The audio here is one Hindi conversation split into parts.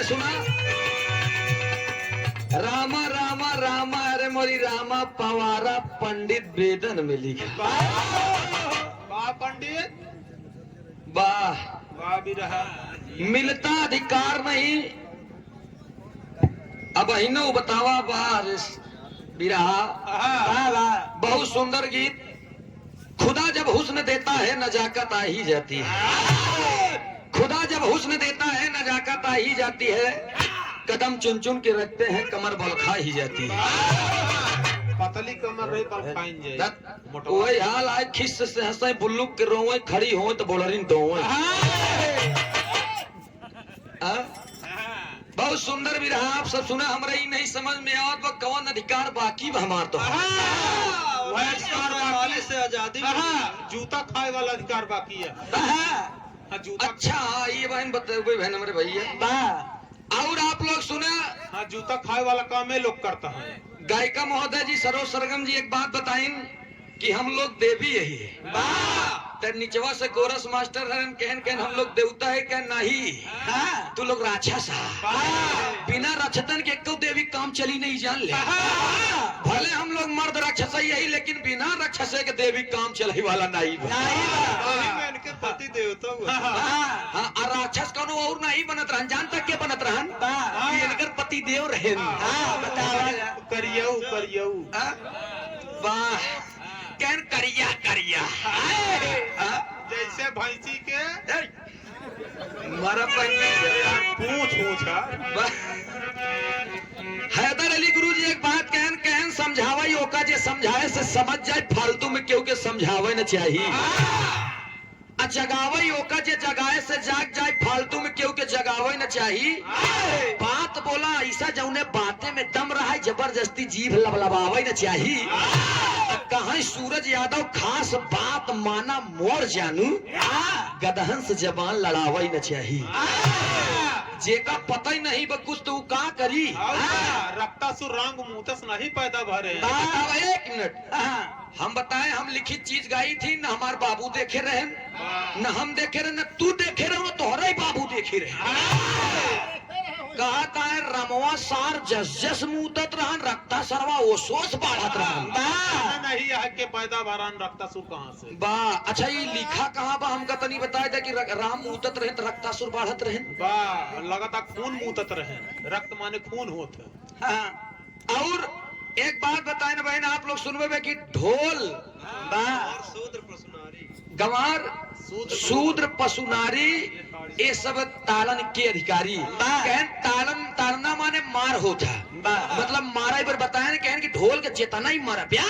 सुना रामा रामा रामा अरे मोरी रामा पवारा पंडित वेदन में लिखा। वाह पंडित वाह वाह भी रहा। मिलता अधिकार नहीं अब अहिनो बतावा बारिश बिरहा। बहुत सुंदर गीत। खुदा जब हुस्न देता है नजाकत आ ही जाती है। खुदा जब हुस्न देता है नजाकत आ ही जाती है। कदम चुन चुन के रखते हैं कमर बल खा ही जाती है। पतली कमर रही बल खाइन जाए। वही हाल आए खिस से हंसे बुल्लुक के रोए खड़ी हो तो बोलरिन दोए। बहुत सुंदर भी रहा। आप सब सुना हमरा ही नहीं समझ में आवत वो कौन अधिकार बाकी हमार तो वाले से आजादी जूता खाए वाला अधिकार बाकी है। जूता अच्छा ये बहन बताए बहन हमारे भैया। और आप लोग सुना हाँ जूता खाए वाला काम ये लोग करता है। गायिका महोदय जी सरोज सरगम जी एक बात बताइन कि हम लोग देवी यही है। तर निचवा से कोरस मास्टर हरन कहन कहन हम लोग देवता है क्या नहीं। तू लोग राक्षस है। बिना रक्षतन के क्यों देवी काम चली नहीं जान ले। भले हम लोग मर्द राक्षस यही लेकिन बिना राक्षस के देवी काम चले वाला नहीं। इनके पति देवता राक्षस कौन और नहीं बनत रहन जान तक के बनत रहन इनकर पति देव रहे। करियऊ करियऊ वाह कहन करिया करिया जैसे भैंसी के मारा पूछ हैदर अली गुरु जी एक बात कहन कहन समझावा ओका जे समझाए से समझ जाए फालतू में क्यों के समझावे न चाहिए। जगावे ओका जे जगाए से जाग जाए फालतू में क्यों के जगावे न चाहिए। बात बोला ऐसा जौने बातें में दम रहा है जबरदस्ती जीभ लबलबावे न चाहिए। कहीं सूरज यादव खास बात माना मोर जानू गदहन से जबान लड़ावे न चाहिए। जेका पता ही नहीं कुछ तो का करी। रक्तासुर रंग मुतस नहीं पैदा भरे। एक मिनट हम बताएं हम लिखित चीज गाई थी न हमारे बाबू देखे रहे न हम देखे रहे न तू देखे रहे तोहरा ही बाबू देखे रहे। कहा है रमवा सार जस जस मुतत रहन रक्ता सरवा ओसोस बढ़त रहन। नहीं है के पैदा भरान रक्तासुर कहां से बा। अच्छा ये लिखा कहां बा हमका तनी बताया था कि राम मुतत रहे रक्तासुर बढ़त रहे। बा लगातार खून मुतत रहे। रक्त माने खून होत है। और एक बात बताए ना बहन आप लोग सुनबे कि ढोल गंवार शूद्र पशुनारी ये सब तालन के अधिकारी। तालन तालना माने मार होता मतलब मारा पर बताए कहन कि ढोल के चेतना ही मारा प्या।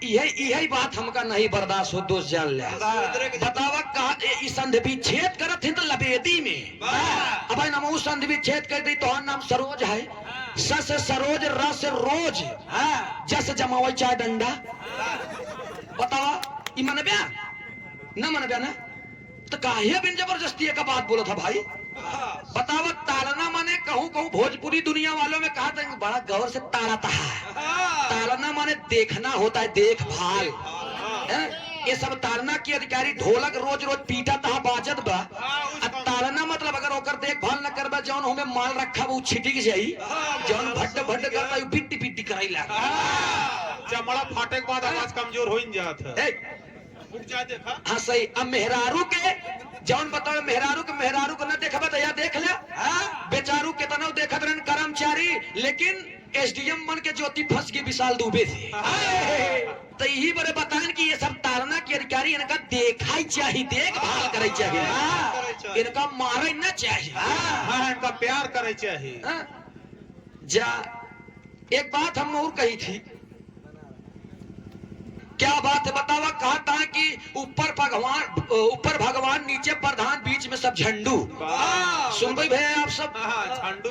यही बात हमका नहीं बर्दाश्त हो दोस्त जान ले। बतावा कहा संधि विच्छेद करत तो लबेदी में अब नमो संधि विच्छेद कर दी तो नाम सरोज है। सस सरोज रस रोज जस जमावे चाय डंडा। बतावा ई मन ब्या न मन ब्या ना तो काहे बिन जबरदस्ती का बात बोलो था भाई। बतावा तालना माने कहूँ कहूँ भोजपुरी दुनिया वालों में कहा था बड़ा गौर से ताड़ता है। तालना माने देखना होता है देखभाल। ये सब तालना के अधिकारी ढोलक रोज रोज पीटा था बाजत बा। तालना मतलब अगर ओकर देखभाल न करबा जौन हमें माल रखा वो छिटिक जाई जौन भट्ट भट्ट करता है पिट्टी पिट्टी कराई ला। चमड़ा फाटे के बाद आवाज कमजोर हो जात है। देखा हाँ सही। अब मेहरारू के जौन बताओ मेहरारू को न देखा या देख ले बेचारू कितना देखत रहन कर्मचारी लेकिन एसडीएम बन के ज्योति फंस के विशाल दुबे थे। तो यही बड़े बताएं कि ये सब तालना के अधिकारी इनका देखा ही चाहिए देखभाल करे चाहिए इनका मारे न चाहिए। इनका प्यार करे चाहिए। जा एक बात हम और कही थी क्या बात है बतावा। कहा था कि ऊपर भगवान नीचे प्रधान बीच में सब झंडू। सुन भाई भैया आप सब झंडू।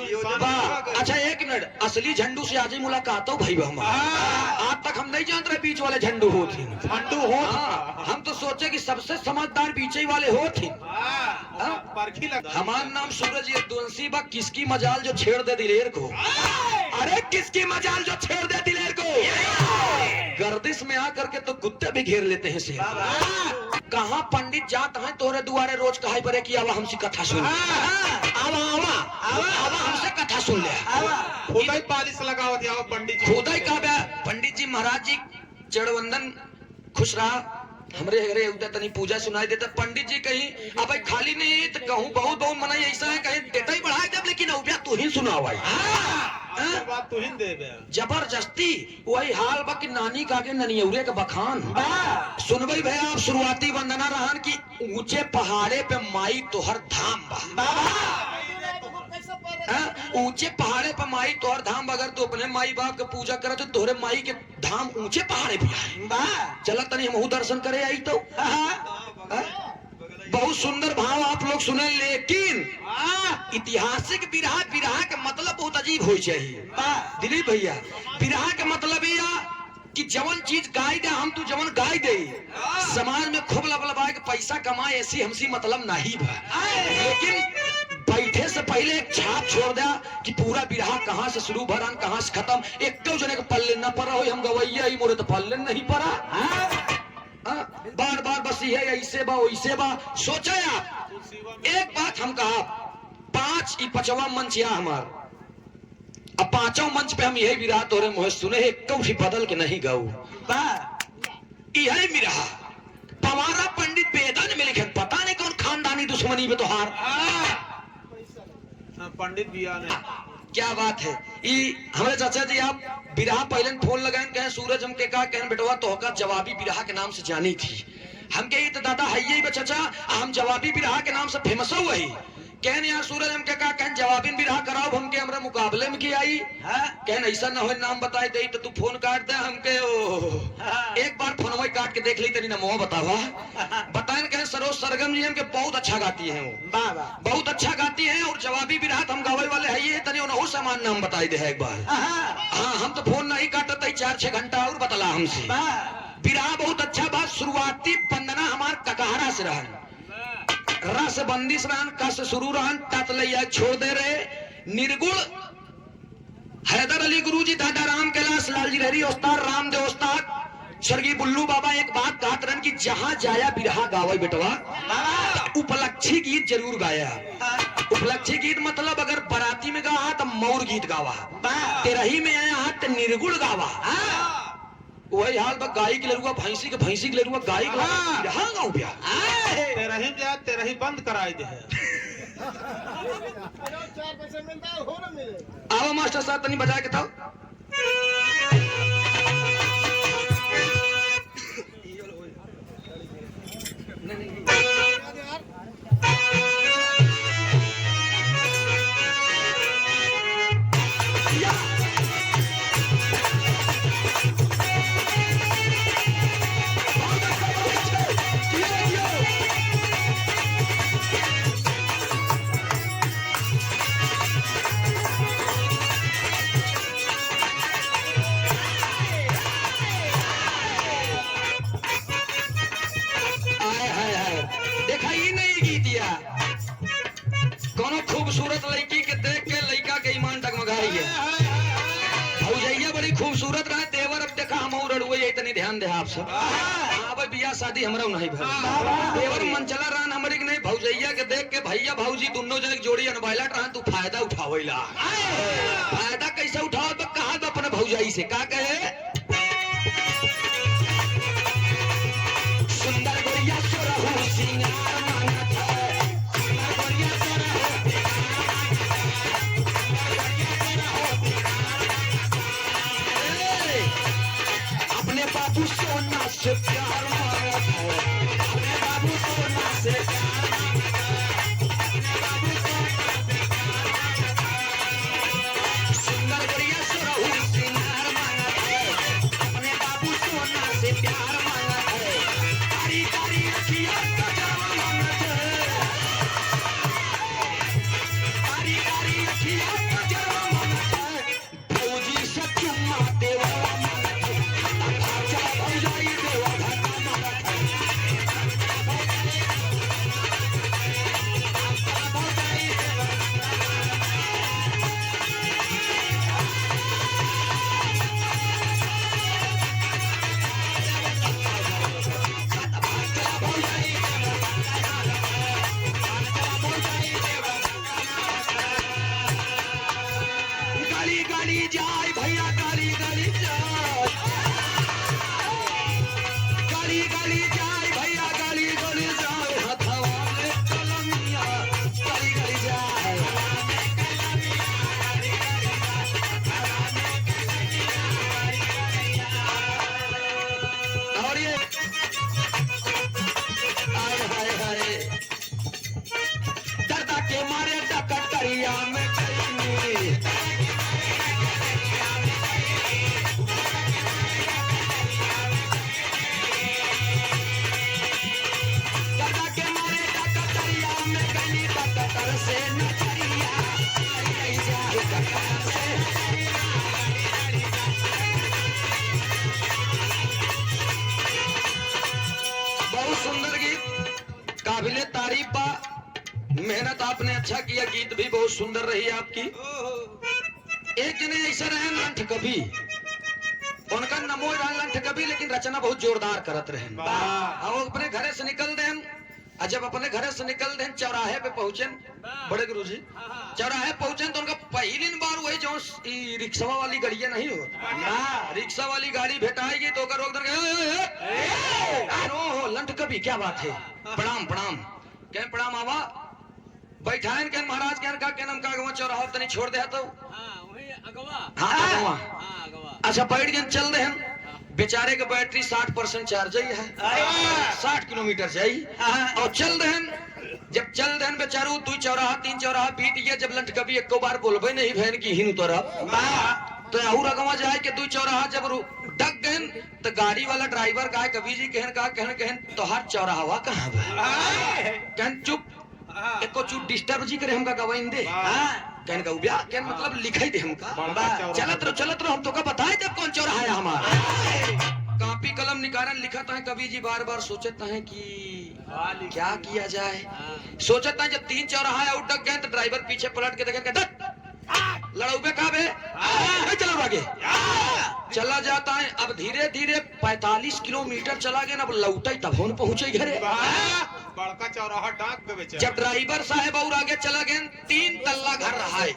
अच्छा एक मिनट असली झंडू से आज ही मुलाकात हो भाई हम आज तक हम नहीं जानते बीच वाले झंडू होते झंडू हो। हम तो सोचे कि सबसे समझदार बीचे वाले होते। हमारा नाम सूरज यदुवंशी बा किसकी मजाल जो छेड़ दे दिलेर को। अरे किसकी मजाल जो छेड़ दे दिलेर को गर्दिश में आकर के तो कुत्ते भी घेर लेते हैं से। कहाँ पंडित जात हैं तोरे दुआरे रोज कहे परे कि आवा हमसे कथा सुन, आवा आवा आवा हमसे कथा सुन ले। खुदा ही पालिश लगावत है पंडित जी। खुदा ही कहा पंडित जी महाराज जी चढ़वंदन खुश रहा, हमरे घरे उधर तनी पूजा सुनाई देता। पंडित जी कहीं अब खाली नहीं तो कहूँ बहुत बहुत मनाई ऐसा है कहीं देता ही बढ़ा जब, लेकिन उबिया तू ही सुनाओ भाई। बात तू ही दे बे। जबरदस्ती वही हाल बा कि नानी का के ननियौरे के बखान सुनबई भैया। आप शुरुआती वंदना रहन की ऊंचे पहाड़े पे माई तोहर धाम बा। ऊंचे पहाड़े पे माई तोहर धाम, अगर तू अपने माई बाप के पूजा करे तो तोहरे माई के धाम ऊंचे पहाड़े पे आए। चला तनी हमहू दर्शन करे आई तो। बहुत सुंदर भाव आप लोग सुने, लेकिन ऐतिहासिक विरहा, विरहा के मतलब बहुत अजीब हो चाहिए दिलीप भैया। विरहा के मतलब यह कि जवन चीज गाय दे हम तू जवन गाय दे समाज में खूब लबलबाए के पैसा कमाए ऐसी हमसी मतलब नहीं बा। लेकिन बैठे से पहले एक छाप छोड़ दिया कि पूरा विरहा कहाँ से शुरू भरन कहाँ से खत्म, एक तो जने के पल्ले न पड़ा हो, हम गवैया ही मोरे तो पल्ले नहीं पड़ा। बार बार बस ये ऐसे बा वैसे बा। सोचा आप एक बात हम कहा, 5वां मंच या हमार, अब 5वां मंच पे हम यही विरहा तोरे मुँह सुने एक तो भी बदल के नहीं गाऊ यही विरहा। पवारा पंडित बेदन में लिखे, पता नहीं कौन खानदानी दुश्मनी में तोहार पंडित बिया ने। क्या बात है हमारे चाचा जी। आप बिरहा पहले फोन लगाए कहे सूरज हमके कहा कहे बेटवा तोहका जवाबी बिरहा के नाम से जानी थी। हमके तो दादा है ही चाचा, हम जवाबी बिरहा के नाम से फेमस हो वही कहन यार सूरज हमके कहा कहन जवाबी बिरहा कराओ, हमके हमरा मुकाबले में की आई कहन ऐसा ना हो नाम बताए दे तो तू फोन काट दे हमके। एक बार फोन काट के देख ली तनी नमो बतावा बताए कहे सरोज सरगम जी हमके बहुत अच्छा गाती है, वो बहुत अच्छा गाती है और जवाबी बिरहा हम गावे वाले है ये तनी उन्होंने सामान नाम बताई दे एक बार। हाँ हम तो फोन नहीं काटते 4-6 घंटा और बतला हमसे। बिरहा बहुत अच्छा बात। शुरुआती वंदना हमार ककहरा से रहन, रस बंदिश रहन, कस शुरू रहन, तत लैया छोड़ दे रहे। निर्गुण हैदर अली गुरुजी, दादा राम कैलाश लाल जी लहरी उस्ताद, रामदेव उस्ताद, स्वर्गीय बुल्लू बाबा एक बात कहत रहन कि जहां जाया बिरहा गावे बेटवा, उपलक्षी गीत जरूर गाया। उपलक्षी गीत मतलब अगर बराती में गावा तो मौर गीत गावा, तेरही में आया हाथ तो निर्गुण गावा। वही हाल बा गाय के लरुआ भैंसी के लरुआ गाय के बिरहा गाऊ बिया। तेरही जा तेरही बंद कराए दे। आवा मास्टर साहब तनी बजा के ताओ। खूबसूरत लड़की के देख के लड़का के ईमान डगमगाई है। भौजैया बड़ी खूबसूरत रहे, देवर अब देखा हम और अड़ुए इतनी ध्यान दे आप सब। अब बियाह शादी हमरा नहीं भर, देवर मनचला रहन हमरी के नहीं। भौजैया के देख के भैया भौजी दोनों जने जोड़ी अनबाइला रहन, तू फायदा उठावेला। फायदा कैसे उठाओ तो कहा तो अपने भौजाई से का कहे, सुंदर गोरिया सोरहु सिंगार मांगत है, सुंदर गोरिया सोरहु अपने बाबू सोना से प्यार मांगत है, अपने बाबू सोना से प्यार मांगत है, अपने बाबू सोना से प्यार मांगत है, सुंदर गोरिया सोरहु सिंगार मांगत है। से नजरिया आई जाए कहाँ से। बहुत सुंदर गीत, काबिले तारीफ बा, मेहनत आपने अच्छा किया, गीत भी बहुत सुंदर रही आपकी। एक जने ऐसा रहे लंठ कवि, उनका नमो लंठ कवि, लेकिन रचना बहुत जोरदार करत रहे। वो अपने घरे से निकल देन, और जब अपने घरे से निकल देन चौराहे पे पहुंचे बड़े गुरुजी, चौराहे पहुंचे तो उनका पहली बार वही जो रिक्शा वाली गाड़ियां नहीं हो, रिक्शा वाली गाड़ी भेटाएगी तो रोक हो लंठ कवि, क्या बात है, प्रणाम प्रणाम, क्या प्रणाम आवा, बैठाएन के महाराज के नाम का चौराहा तनी छोड़ दे तो हाँ अच्छा बैठ गए, चल रहे हैं बेचारे के बैटरी 60% चार्ज ही है, 60 किलोमीटर जाई और चल रहे हैं। जब चल रहे हैं बेचारू 2 चौराहा 3 चौराहा बीत गया, जब लंठ कभी एको बार बोलबे नहीं भैन की हिन तरफ तो और अगवा जाए के 2 चौराहा जब डक गए तो गाड़ी वाला ड्राइवर कहा कवि जी कहन तो हर चौराहा कहाँ कहन चुप एको चुप डिस्टर्ब जी करे हमका गवाइन दे कहन का उब्या कहन मतलब लिखाई दे हमका, चलत रहो हम तो का बताए जब कौन चौराहा है हमारा। कापी कलम निकालन लिखता है कवि जी, बार बार सोचता है कि क्या किया जाए, सोचता है जब 3 चौराहा है उठक गए तो ड्राइवर पीछे पलट के देखे लड़ाऊबे कहा बे चलो आगे चला जाता है। अब धीरे धीरे 45 किलोमीटर चला गया, अब लौटे तब हम पहुंचे घरे, बड़का चौराहा डाक के बेचारा। जब ड्राइवर साहब और आगे चला गए 3 तल्ला घर रहा है,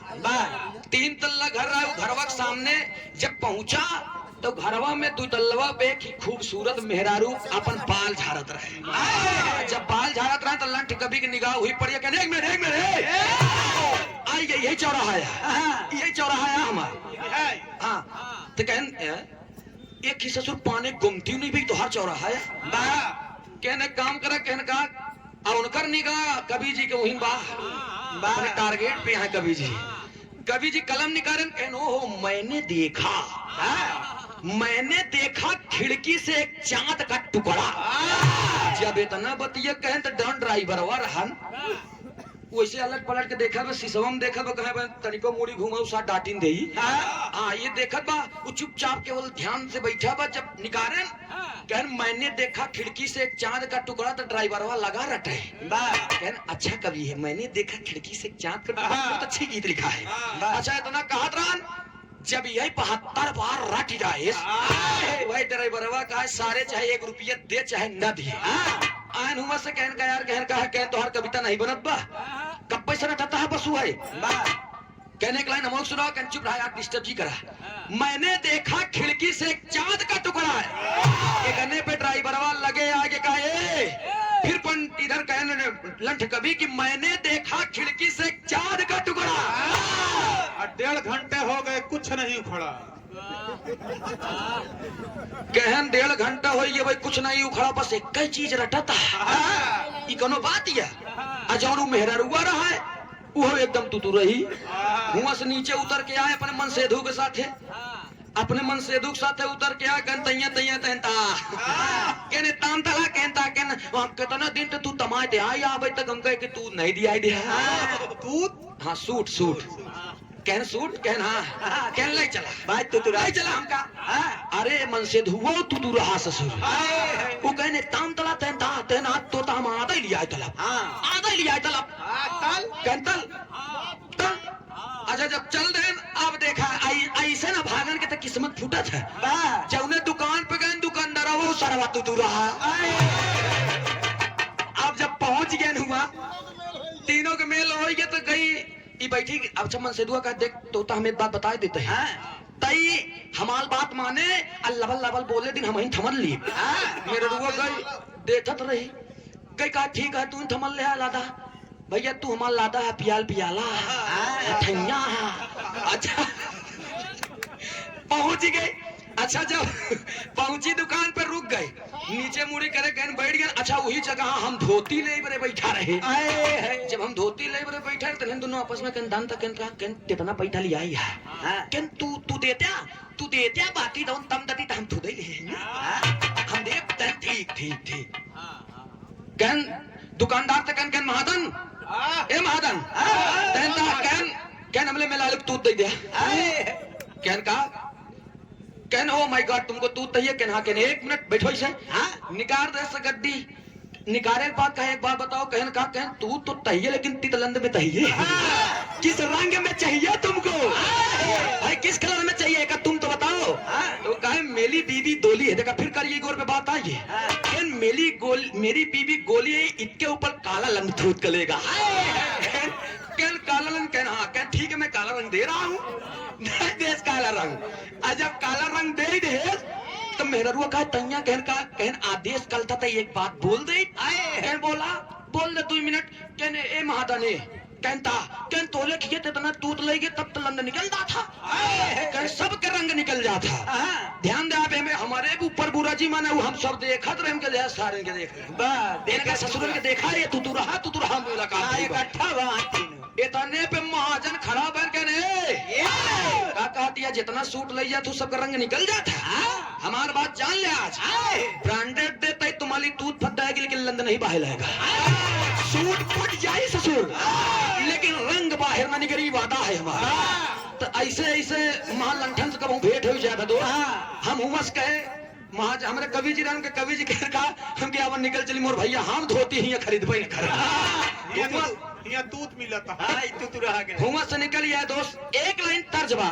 3 तल्ला घर रहा है, वो घरवा के सामने जब पहुंचा तो घरवा में 2 तल्लवा पे खूबसूरत मेहरारू अपन बाल झाड़त रहे। जब बाल झाड़त रहे तो लंठ कभी की निगाह हुई पड़ी, कहने एक मिनट आई गई, यही चौराहा है, यही चौराहा है हमारा। हाँ तो कहन एक ही ससुर पाने गुमती नहीं भाई तो हर चौराहा है, कहने काम करा कहने का उनकर निगाह कवि जी के वहीं बाहर टारगेट पे है कवि जी। कवि जी कलम निकालन कहन हो मैंने देखा खिड़की से एक चांद का टुकड़ा। जब इतना बतिया कहन तो डन ड्राइवर रहन वैसे अलट पलट के देखा बा, शीशवम देखा बा, कहे तनिको मुड़ी घुमाऊ सा डाटिन दे हाँ ये देखत बा, वो चुपचाप केवल ध्यान से बैठा बा। जब निकालन कहन मैंने देखा खिड़की से एक चांद का टुकड़ा, तो ड्राइवरवा लगा रटे कहन अच्छा कवि है, मैंने देखा खिड़की से एक चांद का टुकड़ा, बहुत अच्छी गीत लिखा है। अच्छा इतना कहत रहन, जब यही 72 बार रट जाए वही ड्राइवरवा कहा सारे चाहे 1 रुपया दे चाहे न दिए आन हुआ से कहन का यार कहन तो हर कविता नहीं बनत बा, कब पैसा रटता है बसु है कहने के लाइन अमोल सुनाओ, कहन चुप रहा यार डिस्टर्ब जी करा। मैंने देखा खिड़की से एक चांद का टुकड़ा है, एक अन्य पे ड्राइवरवा लगे आगे कहा फिर इधर कहने लंठ कभी कि मैंने देखा खिड़की से एक चांद का टुकड़ा। 1.5 घंटे हो गए कुछ नहीं उखड़ा, कहन 1.5 घंटा हो गया भाई कुछ नहीं उखड़ा, बस एक ही चीज रटता है कोनो बात या अजौरू मेहरारुआ रहा है वो एकदम तू रही हुआ से नीचे उतर के आए अपने मन सेधु के साथ है, अपने मन सेधु के साथ उतर के आए कहन तैया तहता कहने ताम तला कहता कहन कितना दिन तो तू तमाए दे आई आवे तक हम कहे कि तू नहीं दिया दे तू हाँ सूट कहन सूट कहन हाँ कहन ले चला भाई तू नहीं चला हमका अरे मन से धुआ तू रहा ससुर वो कहने ताम तला तेना तो ताम आधा लिया तला आधा लिया तला कहन तल अच्छा जब चल दे अब देखा ऐसे ना भागन के तो किस्मत फूटत है, जब उन्हें दुकान पे गए दुकानदार वो सारा तू रहा। अब जब पहुंच गए हुआ तीनों के मेल हो गया तो गई बैठी। अब मन से दुआ का देख तो हमें एक बात बता देते हैं तई हमार बात माने लबल बोले दिन हम थमन लिए मेरे रुआ गई देखत रही गई कहा ठीक है तू थमन ले लादा भैया तू हमार लादा है पियाला ठैया अच्छा पहुंच गए। अच्छा जब पहुंची दुकान पर रुक गए नीचे मुड़ी करे कहन बैठ गए। अच्छा वही जगह हम धोती ले बरे बैठा रहे जब हम धोती ले बरे बैठा रहे तो दोनों आपस में कहन दान तक कहन कितना पैसा लिया है कहन तू देत्या बाकी दौन तम दती हम थुदे ले हम दे ठीक कहन दुकानदार तक कहन महादन ए महादन जन्मले में लालिक तूत दे दिया कहन का कहन ओ माय गॉड तुमको तूत चाहिए कहन हाँ कहन 1 मिनट बैठो इसे निकाल दे से गड्डी निकाले के बाद कहे एक बात बताओ कहन का कहन तू तो चाहिए लेकिन तितलंद में चाहिए किस रंग में चाहिए तुमको भाई किस कलर में चाहिए का तुम तो बताओ तो कहे मेरी बीबी दोली है देखा फिर करिए गोर पे बात आई है कहन मेरी बीबी गोली है इसके ऊपर काला लंग थूत कलेगा कहन काला रंग कहना हाँ कहन ठीक है मैं काला रंग दे रहा हूँ देश काला रंग आज जब काला रंग दे दे तो मेरा रुआ कहा तैया कहन आदेश कल था एक बात बोल दे कहन बोला बोल दे 2 मिनट कहने ए महादाने कहन तोले किए थे तना तूत लेगे तब तो लंद निकलता था कहन सब के रंग निकल जाता ध्यान दे आप हमें हमारे ऊपर बुरा जी माने हम सब देखत रहे हमके ले सारे के देख के ससुर के देखा ये तू रहा मुलाकात इकट्ठा इतने पे महाजन खड़ा बैठ के ने का कहती है जितना सूट ले जा तू सबका रंग निकल जाता हमार बात जान ले आज ब्रांडेड देते तुम्हारी दूध फट जाएगी लेकिन लंद नहीं बाहर रहेगा सूट फट जाए ससुर लेकिन रंग बाहर ना निकली वादा है हमारा तो ऐसे महालंठन से कब भेंट हो जाता दो हम हुमस कहे महाज हमारे कवि जी के कवि जी कहा हम क्या अब निकल चली मोर भैया हम धोती ही खरीद पे कर यहाँ दूध मिला था हुमस से निकल गया दोस्त एक लाइन तर्ज बा